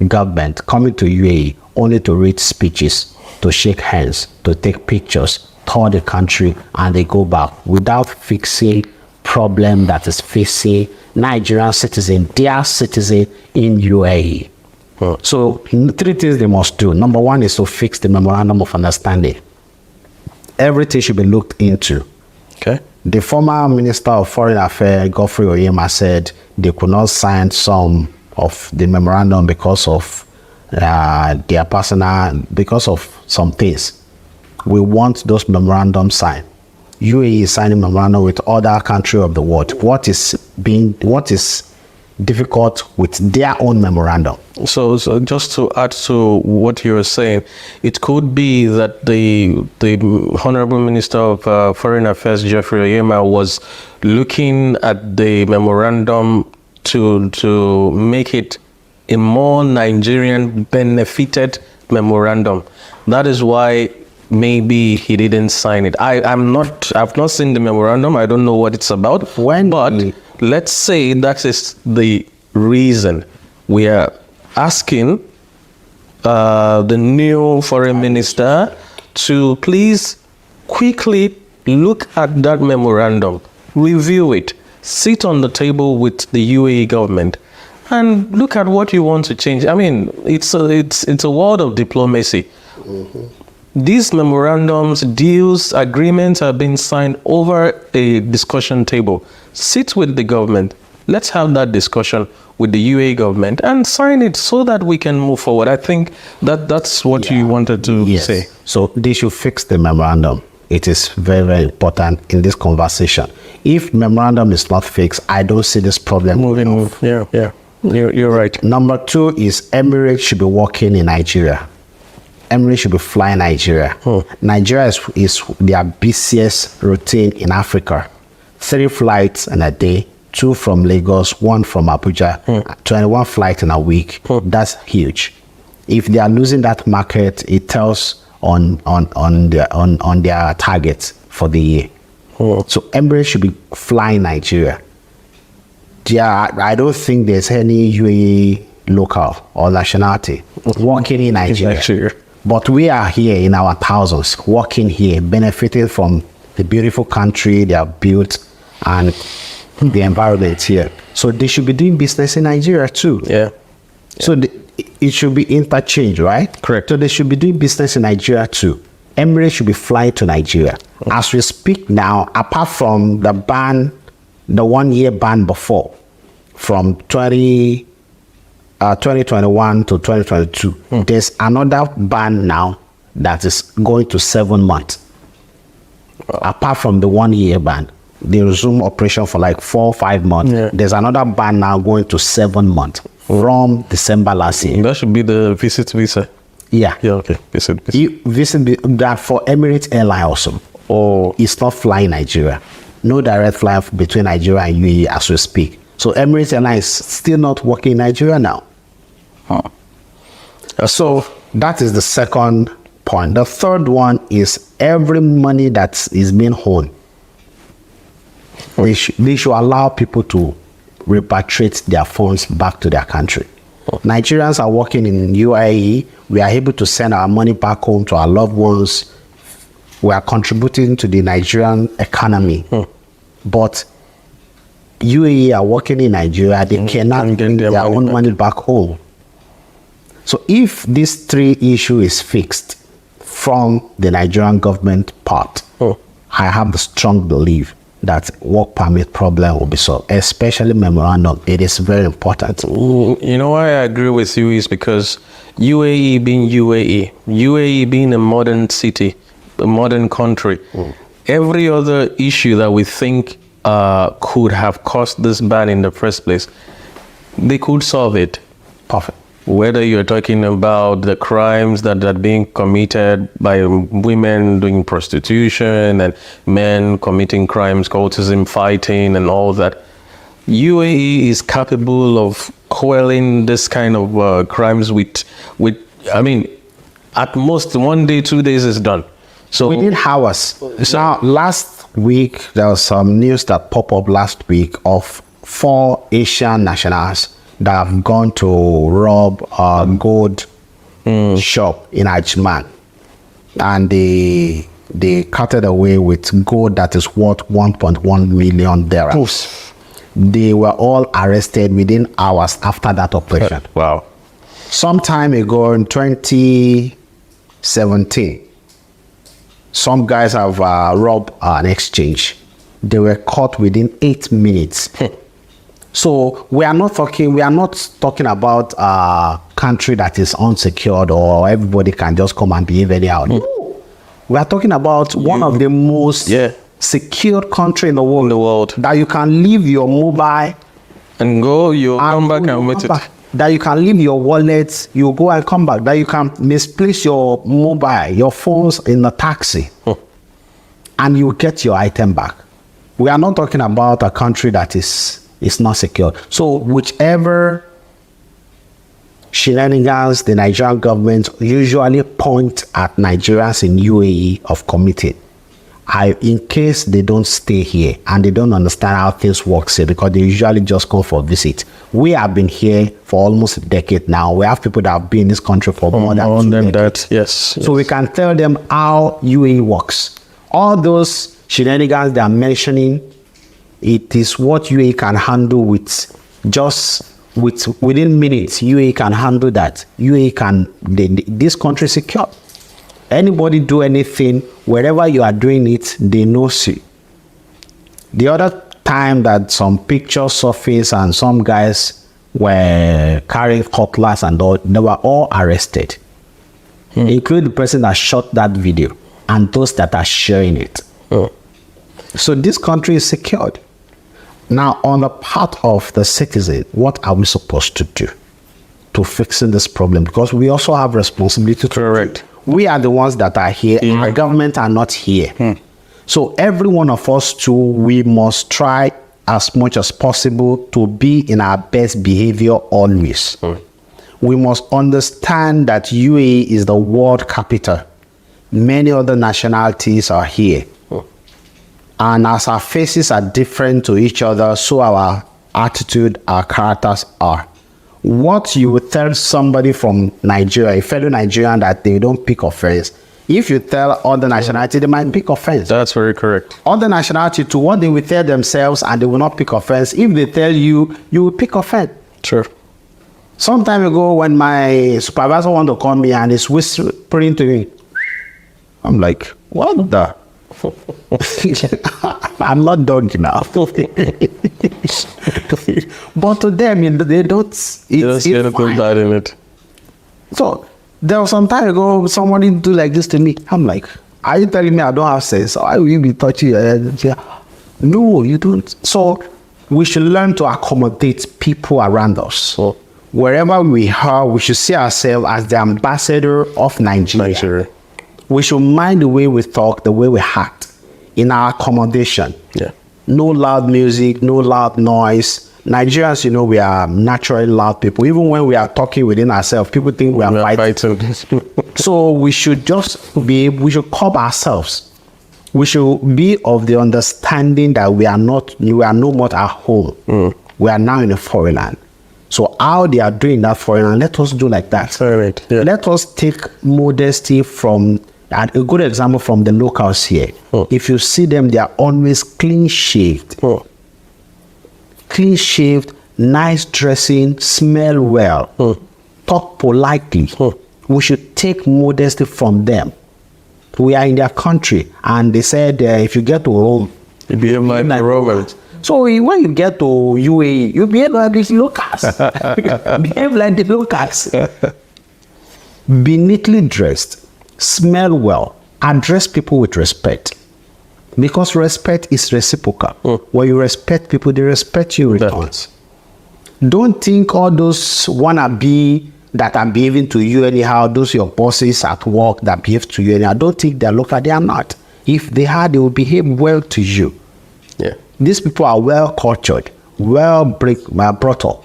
government coming to UAE only to read speeches, to shake hands, to take pictures, tour the country, and they go back without fixing problem that is facing Nigerian citizen, their citizen in UAE. So 3 things they must do. Number 1 is to fix the memorandum of understanding. Everything should be looked into. Okay. The former Minister of Foreign Affairs, Godfrey Oyema, said they could not sign some of the memorandum because of because of some things. We want those memorandums signed. UAE is signing memorandum with other countries of the world. What is difficult with their own memorandum? So just to add to what you were saying, it could be that the Honorable Minister of Foreign Affairs, Jeffrey Oyema, was looking at the memorandum to make it a more Nigerian benefited memorandum. That is why maybe he didn't sign it. I've not seen the memorandum. I don't know what it's about. But let's say that is the reason. We are asking the new foreign minister to please quickly look at that memorandum, review it, sit on the table with the UAE government, and look at what you want to change. I mean, it's a world of diplomacy. These memorandums, deals, agreements are being signed over a discussion table. Sit with the government. Let's have that discussion with the UAE government and sign it so that we can move forward. I think that's what you wanted to say. So they should fix the memorandum. It is very, very important in this conversation. If memorandum is not fixed, I don't see this problem moving. Yeah. You're right. Number 2 is Emirates should be working in Nigeria. Emirates should be flying Nigeria. Nigeria is their busiest routine in Africa. 3 flights in a day, 2 from Lagos, 1 from Abuja, 21 flights in a week. That's huge. If they are losing that market, it tells on their targets for the year. So Emirates should be flying Nigeria. I don't think there's any UAE local or nationality working in Nigeria. But we are here in our thousands, working here, benefiting from the beautiful country they have built and the environment here. So they should be doing business in Nigeria too. Yeah. So it should be interchange, right? Correct. So they should be doing business in Nigeria too. Emirates should be flying to Nigeria. As we speak now, apart from the ban, the 1-year ban before, from 2021 to 2022, there's another ban now that is going to 7 months. Apart from the 1-year ban, they resume operation for like 4 or 5 months. There's another ban now going to 7 months from December last year. That should be the visit visa. Yeah. Okay. Visit that for Emirates Airline also. It's not flying Nigeria. No direct flight between Nigeria and UAE as we speak. So Emirates Airline is still not working in Nigeria now. So that is the second point. The third one is every money that is being owned, they should allow people to repatriate their funds back to their country. Nigerians are working in UAE. We are able to send our money back home to our loved ones. We are contributing to the Nigerian economy. But UAE are working in Nigeria. They cannot bring their own money back home. So if this 3 issue is fixed from the Nigerian government part, I have the strong belief that work permit problem will be solved, especially memorandum. It is very important. You know why I agree with you is because UAE being UAE being a modern city, a modern country, every other issue that we think could have caused this ban in the first place, they could solve it. Perfect. Whether you're talking about the crimes that are being committed by women doing prostitution and men committing crimes, cultism, fighting, and all that, UAE is capable of quelling this kind of crimes with, I mean, at most 1 day, 2 days is done. So within hours. Now, last week, there was some news that popped up last week of 4 Asian nationals that have gone to rob a gold shop in Ajman. And they carted away with gold that is worth 1.1 million dirhams. They were all arrested within hours after that operation. Wow. Some time ago in 2017, some guys have robbed an exchange. They were caught within 8 minutes. So we are not talking about a country that is unsecured or everybody can just come and behave anyhow. No. We are talking about one of the most secured country in the world. That you can leave your mobile and go, you come back and meet it. That you can leave your wallet, you go and come back. That you can misplace your mobile, your phones in a taxi, and you get your item back. We are not talking about a country that is not secure. So whichever shenanigans the Nigerian government usually point at Nigerians in UAE of committing, in case they don't stay here and they don't understand how things work here, because they usually just come for a visit. We have been here for almost a decade now. We have people that have been in this country for more than 2 decades. Yes. So we can tell them how UAE works. All those shenanigans they are mentioning, it is what UAE can handle within minutes. UAE can handle that. UAE can, this country is secure. Anybody do anything, wherever you are doing it, they know you. The other time that some pictures surfaced and some guys were carrying cutlass and all, they were all arrested, including the person that shot that video and those that are sharing it. So this country is secured. Now, on the part of the citizen, what are we supposed to do to fixing this problem? Because we also have responsibility to correct. We are the ones that are here. Our government are not here. So every one of us too, we must try as much as possible to be in our best behavior always. We must understand that UAE is the world capital. Many other nationalities are here. And as our faces are different to each other, so our attitude, our characters are. What you would tell somebody from Nigeria, a fellow Nigerian, that they don't pick offense, if you tell other nationality, they might pick offense. That's very correct. Other nationality, to what they will tell themselves, and they will not pick offense. If they tell you, you will pick offense. Sure. Some time ago, when my supervisor wanted to call me and he's whispering to me, I'm like, what the? I'm not done now. But to them, they don't see anything bad in it. So there was some time ago, somebody do like this to me. I'm like, are you telling me I don't have sense? Why will you be touching your head? No, you don't. So we should learn to accommodate people around us. Wherever we are, we should see ourselves as the ambassador of Nigeria. We should mind the way we talk, the way we act in our accommodation. No loud music, no loud noise. Nigerians, we are naturally loud people. Even when we are talking within ourselves, people think we are fighting. So we should we should curb ourselves. We should be of the understanding that we are no more at home. We are now in a foreign land. So how they are doing that foreign land, let us do like that. Let us take modesty from, and a good example from the locals here. If you see them, they are always clean shaved. Clean shaved, nice dressing, smell well, talk politely. We should take modesty from them. We are in their country, and they said if you get to Rome, you behave like the Romans. So when you get to UAE, you behave like the locals. Behave like the locals. Be neatly dressed, smell well, address people with respect. Because respect is reciprocal. When you respect people, they respect you in returns. Don't think all those wannabe that are behaving to you anyhow, those your bosses at work that behave to you anyhow, don't think they're local. They are not. If they are, they will behave well to you. Yeah. These people are well cultured, brought up.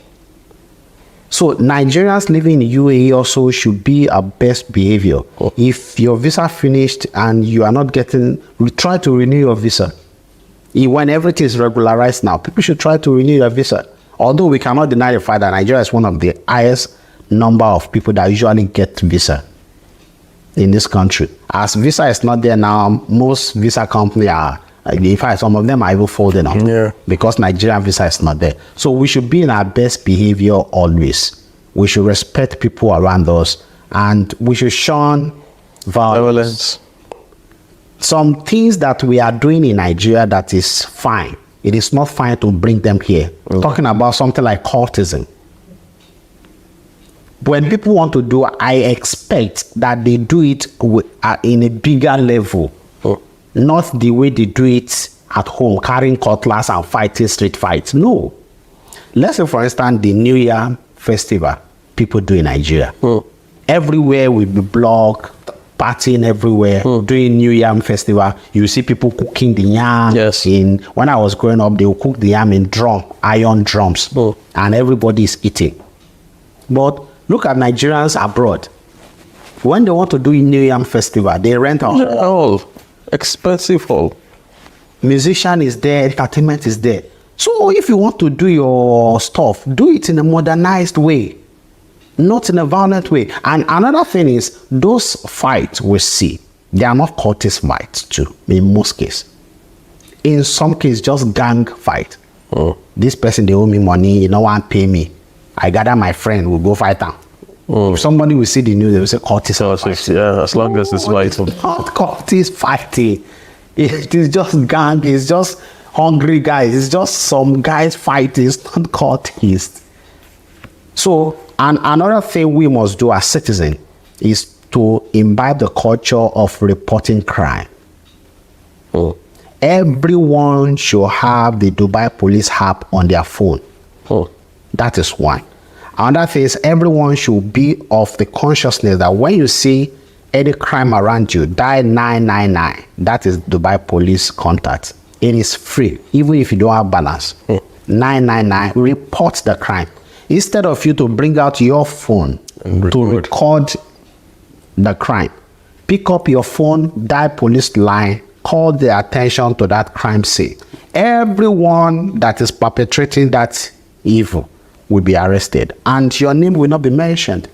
So Nigerians living in UAE also should be our best behavior. Oh. If your visa finished and you are not getting, try to renew your visa. When everything is regularized now, people should try to renew your visa. Although we cannot deny the fact that Nigeria is one of the highest number of people that usually get visa in this country. As visa is not there now, most visa companies are, in fact, some of them are even folding up. Yeah. Because Nigerian visa is not there. So we should be in our best behavior always. We should respect people around us, and we should shun violence. Some things that we are doing in Nigeria that is fine. It is not fine to bring them here. Talking about something like cultism. When people want to do, I expect that they do it in a bigger level. Not the way they do it at home, carrying cutlass and fighting street fights. No. Let's say, for instance, the New Year festival people do in Nigeria. Everywhere will be blocked, partying everywhere, doing New Yam festival. You see people cooking the yam. Yes. When I was growing up, they would cook the yam in iron drums, and everybody is eating. But look at Nigerians abroad. When they want to do a New Yam festival, they rent a hall. Expensive hall. Musician is there, entertainment is there. So if you want to do your stuff, do it in a modernized way, not in a violent way. And another thing is, those fights we see, they are not cultist fights too, in most cases. In some cases, just gang fight. This person, they owe me money, you know, want pay me. I gather my friend, we'll go fight them. If somebody will see the news, they will say cultist fight. Yeah, as long as it's fighting. Not cultist fighting. It is just gang, it's just hungry guys, it's just some guys fighting, it's not cultist. So, and another thing we must do as citizens is to imbibe the culture of reporting crime. Everyone should have the Dubai Police app on their phone. That is one. Another thing is, everyone should be of the consciousness that when you see any crime around you, dial 999. That is Dubai Police contact. It is free, even if you don't have balance. 999, report the crime. Instead of you to bring out your phone to record the crime, pick up your phone, dial police line, call the attention to that crime scene. Everyone that is perpetrating that evil will be arrested, and your name will not be mentioned.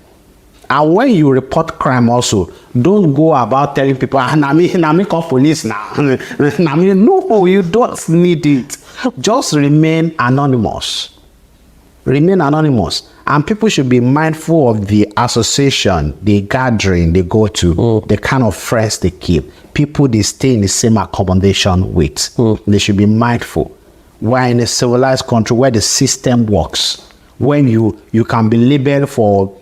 And when you report crime also, don't go about telling people, "Nami call police now." No, you don't need it. Just remain anonymous. Remain anonymous. And people should be mindful of the association, the gathering they go to, the kind of friends they keep, people they stay in the same accommodation with. They should be mindful. We're in a civilized country where the system works. When you can be labeled for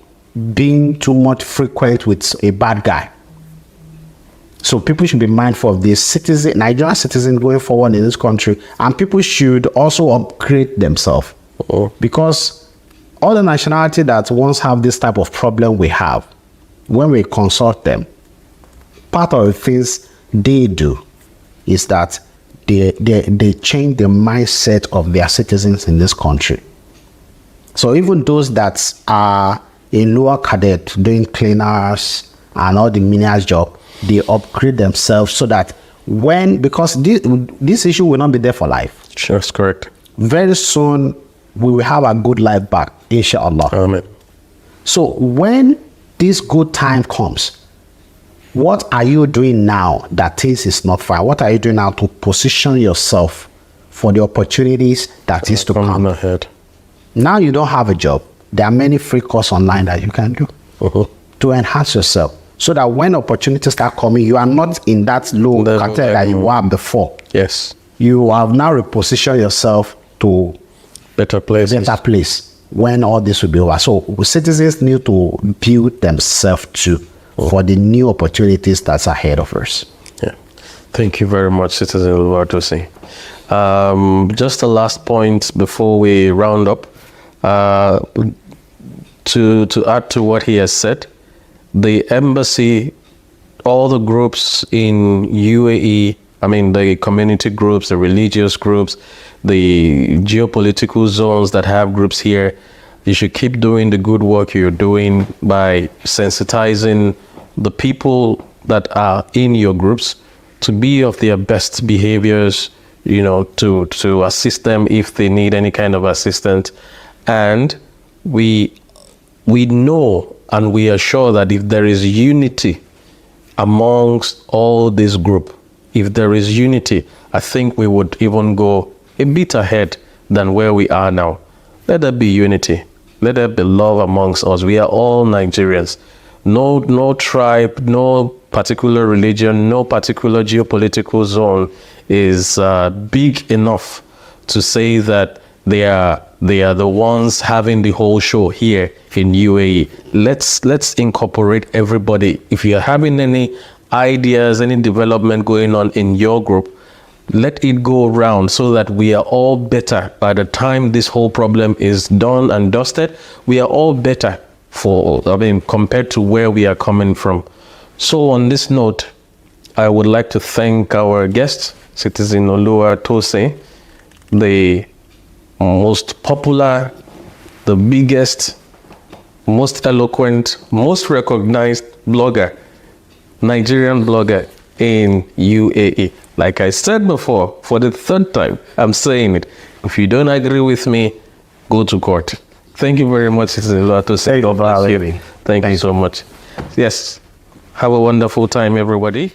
being too much frequent with a bad guy. So people should be mindful of this. Nigerian citizens going forward in this country, and people should also upgrade themselves. Because all the nationality that once have this type of problem we have, when we consult them, part of the things they do is that they change the mindset of their citizens in this country. So even those that are in lower cadet doing cleaners and all the menial job, they upgrade themselves so that because this issue will not be there for life. Sure, that's correct. Very soon we will have a good life back, inshallah. Amen. So when this good time comes, what are you doing now that things is not fine? What are you doing now to position yourself for the opportunities that is to come ahead? Now you don't have a job. There are many free courses online that you can do to enhance yourself, so that when opportunities start coming, you are not in that low category that you were before. Yes. You have now repositioned yourself to better place when all this will be over. So citizens need to build themselves too for the new opportunities that's ahead of us. Yeah. Thank you very much, Citizen Oluwatosin. Just a last point before we round up. Uh, to add to what he has said, the embassy, all the groups in UAE, I mean the community groups, the religious groups, the geopolitical zones that have groups here, you should keep doing the good work you're doing by sensitizing the people that are in your groups to be of their best behaviors, to assist them if they need any kind of assistance. And we know and we are sure that if there is unity amongst all this group, if there is unity, I think we would even go a bit ahead than where we are now. Let there be unity. Let there be love amongst us. We are all Nigerians. No tribe, no particular religion, no particular geopolitical zone is big enough to say that they are the ones having the whole show here in UAE. Let's incorporate everybody. If you're having any ideas, any development going on in your group, let it go around so that we are all better. By the time this whole problem is done and dusted, we are all better compared to where we are coming from. So on this note, I would like to thank our guest, Citizen Olua Tose, the most popular, the biggest, most eloquent, most recognized blogger, Nigerian blogger in UAE. Like I said before, for the third time, I'm saying it. If you don't agree with me, go to court. Thank you very much, Citizen Olua Tose. Thank you so much. Yes. Have a wonderful time, everybody.